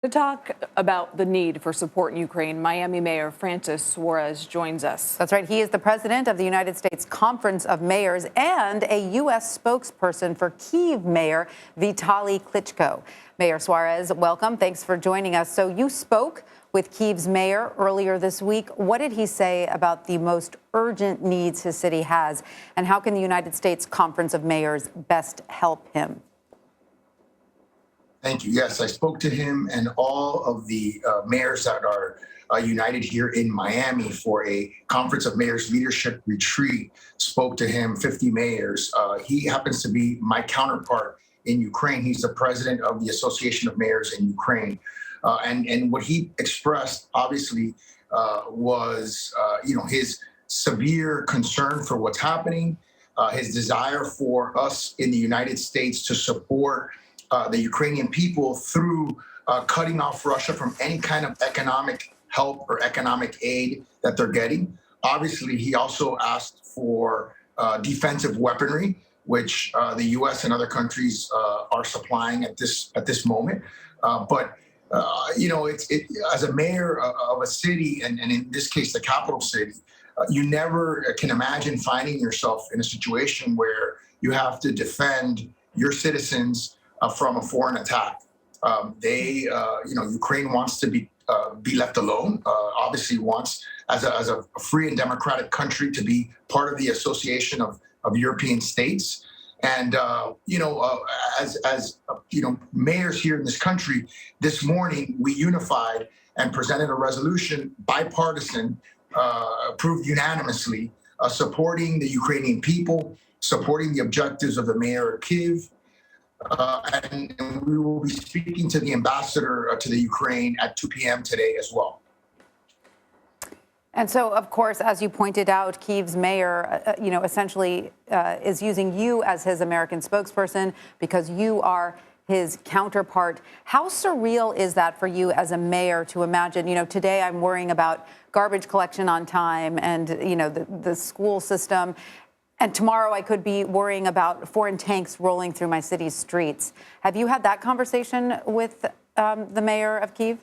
To talk about the need for support in Ukraine, Miami Mayor Francis Suarez joins us. That's right. He is the president of the United States Conference of Mayors and a U.S. spokesperson for Kyiv Mayor Vitali Klitschko. Mayor Suarez, welcome. Thanks for joining us. So you spoke with Kyiv's mayor earlier this week. What did he say about the most urgent needs his city has, and how can the United States Conference of Mayors best help him? Thank you. Yes, I spoke to him and all of the mayors that are united here in Miami for a Conference of Mayors leadership retreat. Spoke to him, 50 mayors. He happens to be my counterpart in Ukraine. He's the president of the Association of Mayors in Ukraine. And what he expressed, obviously, was his severe concern for what's happening, his desire for us in the United States to support the Ukrainian people through cutting off Russia from any kind of economic help or economic aid that they're getting. Obviously, he also asked for defensive weaponry, which the U.S. and other countries are supplying at this moment. But as a mayor of a city, and in this case, the capital city, you never can imagine finding yourself in a situation where you have to defend your citizens from a foreign attack. Ukraine wants to be left alone. Obviously, wants as a free and democratic country to be part of the Association of European states. And mayors here in this country, this morning we unified and presented a resolution, bipartisan, approved unanimously, supporting the Ukrainian people, supporting the objectives of the mayor of Kyiv. And we will be speaking to the ambassador to the Ukraine at 2 p.m. today as well. And so, of course, as you pointed out, Kyiv's mayor, essentially is using you as his American spokesperson because you are his counterpart. How surreal is that for you as a mayor to imagine, today I'm worrying about garbage collection on time and, the school system. And tomorrow I could be worrying about foreign tanks rolling through my city's streets. Have you had that conversation with the mayor of Kyiv?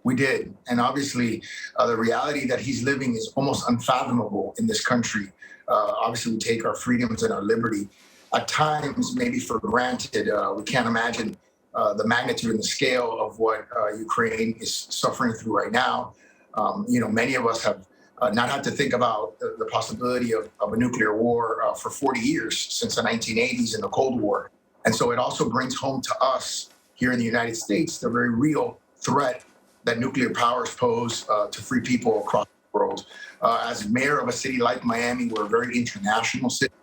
We did. And obviously, the reality that he's living is almost unfathomable in this country. Obviously, we take our freedoms and our liberty at times maybe for granted. We can't imagine the magnitude and the scale of what Ukraine is suffering through right now. Many of us have not had to think about the possibility of a nuclear war for 40 years, since the 1980s and the Cold War. And so it also brings home to us here in the United States the very real threat that nuclear powers pose to free people across the world. As mayor of a city like Miami, we're a very international city,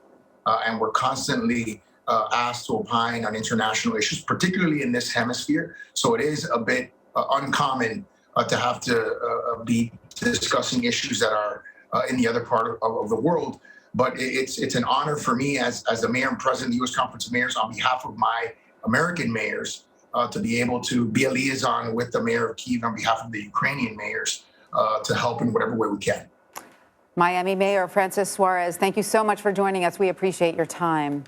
and we're constantly asked to opine on international issues, particularly in this hemisphere. So it is a bit uncommon to have to be discussing issues that are in the other part of the world. But it's an honor for me as the mayor and president of the U.S. Conference of Mayors on behalf of my American mayors to be able to be a liaison with the mayor of Kyiv on behalf of the Ukrainian mayors to help in whatever way we can. Miami Mayor Francis Suarez, thank you so much for joining us. We appreciate your time.